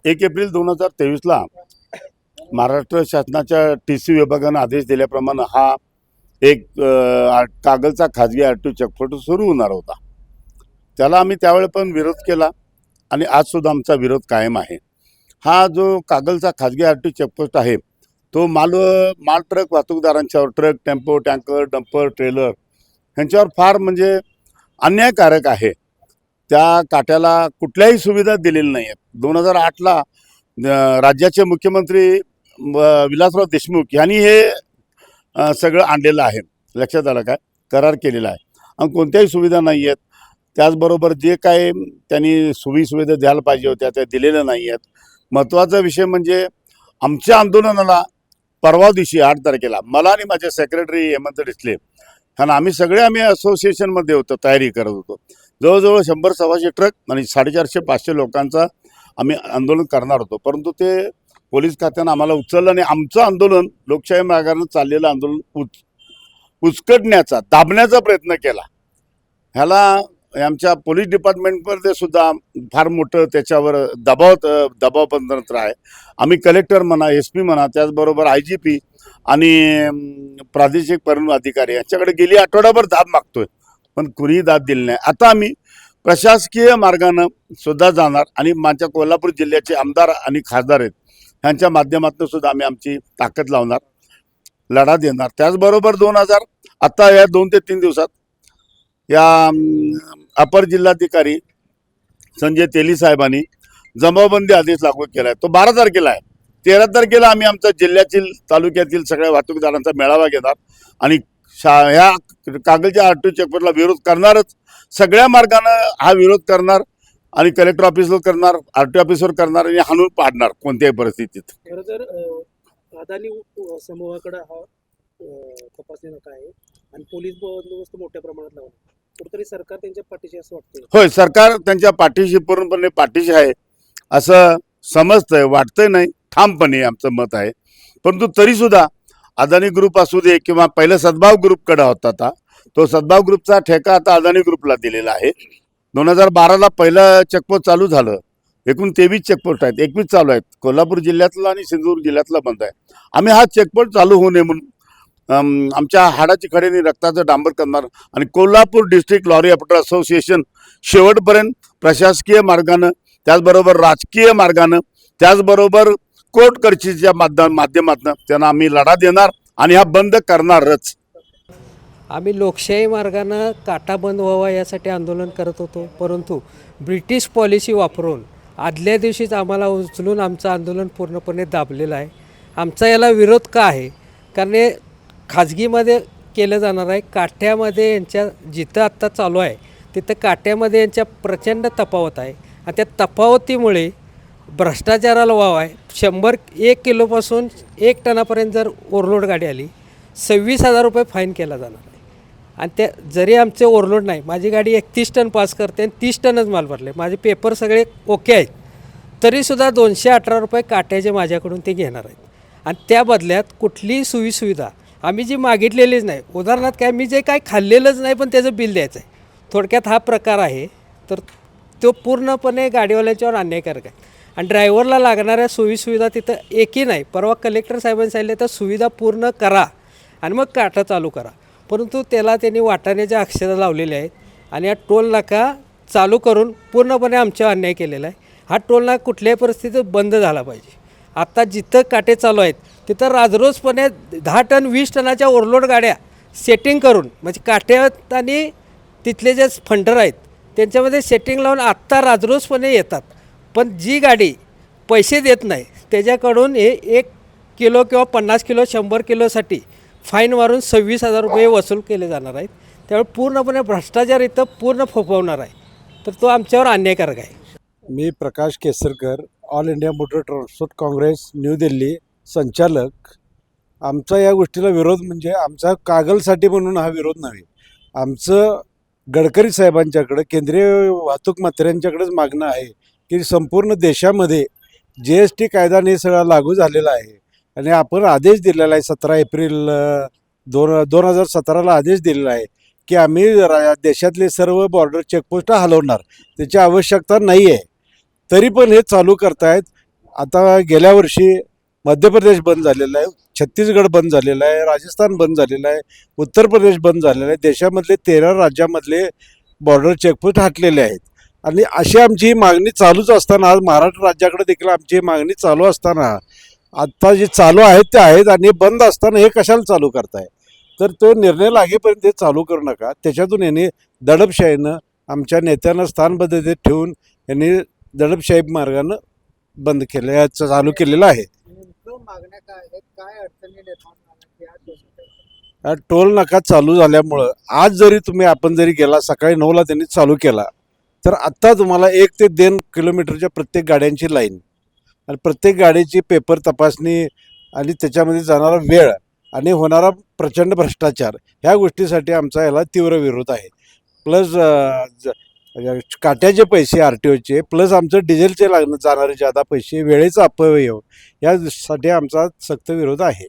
1 April 2023ला Maharashtra शासनाच्या TC विभागानं आदेश दिल्याप्रमाणे हा एक कागलचा खाजगी RTO चेकपोस्ट सुरू होणार होता. त्याला आम्ही त्यावेळी पण विरोध केला आणि आज सुद्धा आमचा विरोध कायम आहे. हा जो कागलचा खाजगी RTO चेकपोस्ट आहे तो माल ट्रक वाहतूकदारांच्यावर, truck, tempo, tanker, dumper, trailer ह्यांच्यावर फार म्हणजे अन्यायकारक आहे. त्या काट्याला कुठल्याही सुविधा दिलेल्या नाही आहेत. 2008ला राज्याचे मुख्यमंत्री विलासराव देशमुख यांनी हे सगळं आणलेलं आहे. लक्षात आलं काय? करार केलेला आहे आणि कोणत्याही सुविधा नाही आहेत. त्याचबरोबर जे काय त्यांनी सुविधा द्यायला पाहिजे होत्या त्या दिलेल्या नाही आहेत. महत्त्वाचा विषय म्हणजे आमच्या आंदोलनाला परवा दिवशी 8 तारखेला मला आणि माझे सेक्रेटरी हेमंत डिसले कारण आम्ही असोसिएशनमध्ये होतो, तयारी करत होतो. जवळजवळ 100-125 ट्रक आणि 450-500 लोकांचा आम्ही आंदोलन करणार होतो. परंतु ते पोलीस खात्यानं आम्हाला उचललं आणि आमचं आंदोलन लोकशाही मार्गानं चाललेलं आंदोलन उचकटण्याचा, दाबण्याचा प्रयत्न केला. ह्याला आमच्या पोलीस डिपार्टमेंटमध्ये सुद्धा फार मोठं त्याच्यावर दबाव आहे. आम्ही कलेक्टर म्हणा, SP म्हणा, त्याचबरोबर IGP आणि प्रादेशिक परिवहन अधिकारी यांच्याकडे गेली आठवडाभर दाद मागतोय, पण कुणीही दाद दिली नाही. आता आम्ही प्रशासकीय मार्गानं सुद्धा जाणार आणि माझ्या कोल्हापूर जिल्ह्याचे आमदार आणि खासदार आहेत ह्यांच्या माध्यमातून सुद्धा आम्ही आमची ताकद लावणार, लढा देणार. त्याचबरोबर आता या 2 ते 3 दिवसात या अपर जिल्हाधिकारी संजय तेली साहेबांनी जमावबंदी आदेश लागू केला आहे. तो 12 तारखेला आहे. 13 तारखेला आम्ही आमच्या जिल्ह्यातील, तालुक्यातील सगळ्या वाहतूकदारांचा मेळावा घेणार आणि ह्या कागलच्या RTO चेकपोस्टला विरोध करणारच. सगळ्या मार्गानं हा विरोध करणार आणि कलेक्टर ऑफिसवर करणार, RTO ऑफिसवर करणार आणि हाणून पाडणार कोणत्याही परिस्थितीत. खरं तर अदानी समूहाकडे हा तपासणी नका आहे आणि पोलीस बंदोबस्त मोठ्या प्रमाणात लावला. कुठेतरी सरकार त्यांच्या पाठीशी असं वाटतंय. होय, सरकार त्यांच्या पाठीशी पूर्णपणे पाठीशी आहे असं समजतंय, वाटतंय नाही, ठामपणे आमचं मत आहे. परंतु तरीसुद्धा अदानी ग्रुप असू दे किंवा पहिलं सद्भाव ग्रुपकडे होता, तो सद्भाव ग्रुपचा ठेका आता अदानी ग्रुपला दिलेला आहे. 2012ला पहिलं चेकपोस्ट चालू झालं. एकूण 23 चेकपोस्ट आहेत, 21 चालू आहेत. कोल्हापूर जिल्ह्यातला आणि सिंधुदुर्ग जिल्ह्यातला बंद आहे. आम्ही हा चेकपोस्ट चालू होऊ नये म्हणून आमच्या हाडाची खडीने रक्ताचं डांबर करणार आणि Kolhapur district lorry operator association शेवटपर्यंत प्रशासकीय मार्गानं, त्याचबरोबर राजकीय मार्गानं, त्याचबरोबर कोर्ट कचेरीच्या माध्यमातून त्यांना आम्ही लढा देणार आणि हा बंद करणारच. आम्ही लोकशाही मार्गानं काटा बंद व्हावा यासाठी आंदोलन करत होतो, परंतु ब्रिटिश पॉलिसी वापरून आदल्या दिवशीच आम्हाला उचलून आमचं आंदोलन पूर्णपणे दाबलेलं आहे. आमचा याला विरोध का आहे? कारण हे खाजगीमध्ये केलं जाणार आहे. काठ्यामध्ये यांच्या जिथं आत्ता चालू आहे तिथं काट्यामध्ये यांच्या प्रचंड तफावत आहे आणि त्या तफावतीमुळे भ्रष्टाचाराला वाव आहे. 1 किलोपासून 1 टनापर्यंत जर ओव्हरलोड गाडी आली 26,000 रुपये फाईन केला जाणार आहे. आणि त्या जरी आमचे ओव्हरलोड नाही, माझी गाडी 31 टन पास करते आणि 30 टनच माल भरले, माझे पेपर सगळे ओके आहेत, तरीसुद्धा 218 रुपये काट्याचे माझ्याकडून ते घेणार आहेत. आणि त्या बदल्यात कुठलीही सुविधा आम्ही जी मागितलेलीच नाही. उदाहरणार्थ काय, मी जे काय खाल्लेलंच नाही पण त्याचं बिल द्यायचं आहे. थोडक्यात हा प्रकार आहे. तर तो पूर्णपणे गाडीवाल्याच्यावर अन्यायकारक आहे. आणि ड्रायव्हरला लागणाऱ्या सुविधा तिथं एकही नाही. परवा कलेक्टर साहेबांनी सांगितलं तर सुविधा पूर्ण करा आणि मग काटा चालू करा. परंतु त्याला त्यांनी वाटाण्याच्या अक्षरं लावलेल्या आहेत आणि हा टोल नाका चालू करून पूर्णपणे आमच्यावर अन्याय केलेला आहे. हा टोल नाका कुठल्याही परिस्थितीत बंद झाला पाहिजे. आता जिथं काटे चालू आहेत तिथं राजरोजपणे 10 टन 20 टनाच्या ओव्हरलोड गाड्या सेटिंग करून, म्हणजे काट्यात आणि तिथले जे फंडर आहेत त्यांच्यामध्ये सेटिंग लावून आत्ता राजरोजपणे येतात. पण जी गाडी पैसे देत नाही त्याच्याकडून हे 1 किलो किंवा 50 किलो 100 किलोसाठी फाईन मारून 26,000 रुपये वसूल केले जाणार आहेत. त्यामुळे पूर्णपणे भ्रष्टाचार इथं पूर्ण फोफवणार आहे. तर तो आमच्यावर अन्यायकारक आहे. मी Prakash Kesarkar, all India motor transport congress new Delhi संचालक. आमचा या गोष्टीला विरोध म्हणजे आमचा कागलसाठी म्हणून हा विरोध नव्हे. आमचं गडकरी साहेबांच्याकडे, केंद्रीय वाहतूक मंत्र्यांच्याकडेच मागणं आहे की संपूर्ण देशामध्ये GST कायदा हे सगळा लागू झालेला आहे आणि आपण आदेश दिलेला आहे 17 एप्रिल 2017ला आदेश दिलेला आहे की आम्ही देशातले सर्व बॉर्डर चेकपोस्ट हलवणार, त्याची आवश्यकता नाही आहे. तरी पण हे चालू करतायत. आता गेल्या वर्षी मध्य प्रदेश बंद झालेला आहे, छत्तीसगड बंद झालेला आहे, राजस्थान बंद झालेला आहे, उत्तर प्रदेश बंद झालेला आहे. देशामधले 13 राज्यामधले बॉर्डर चेकपोस्ट हटलेले आहेत. आणि अशी आमची मागणी चालूच असताना आज महाराष्ट्र राज्याकडे देखील आमची मागणी चालू असताना आत्ता जे चालू आहेत ते आहेत आणि बंद असताना हे कशाला चालू करताय? तर तो निर्णय लागेपर्यंत हे चालू करू नका. त्याच्यातून यांनी दडपशाहीनं आमच्या नेत्यांना स्थानबद्धतेत ठेवून यांनी दडपशाही मार्गानं बंद केलं चालू केलेलं आहे. मागण्या काय आहेत, काय अडचणी निर्माण झाल्या हा टोल नाका चालू झाल्यामुळं आज जरी आपण जरी गेला सकाळी 9ला त्यांनी चालू केला तर आत्ता तुम्हाला 1 ते 1.5 किलोमीटरच्या प्रत्येक गाड्यांची लाईन आणि प्रत्येक गाडीची पेपर तपासणी आणि त्याच्यामध्ये जाणारा वेळ आणि होणारा प्रचंड भ्रष्टाचार ह्या गोष्टीसाठी आमचा याला तीव्र विरोध आहे. प्लस काट्याचे पैसे RTOचे प्लस आमचं डिझेलचे जाणारे जादा पैसे वेळेचा अपव्यय यासाठी आमचा सक्त विरोध आहे.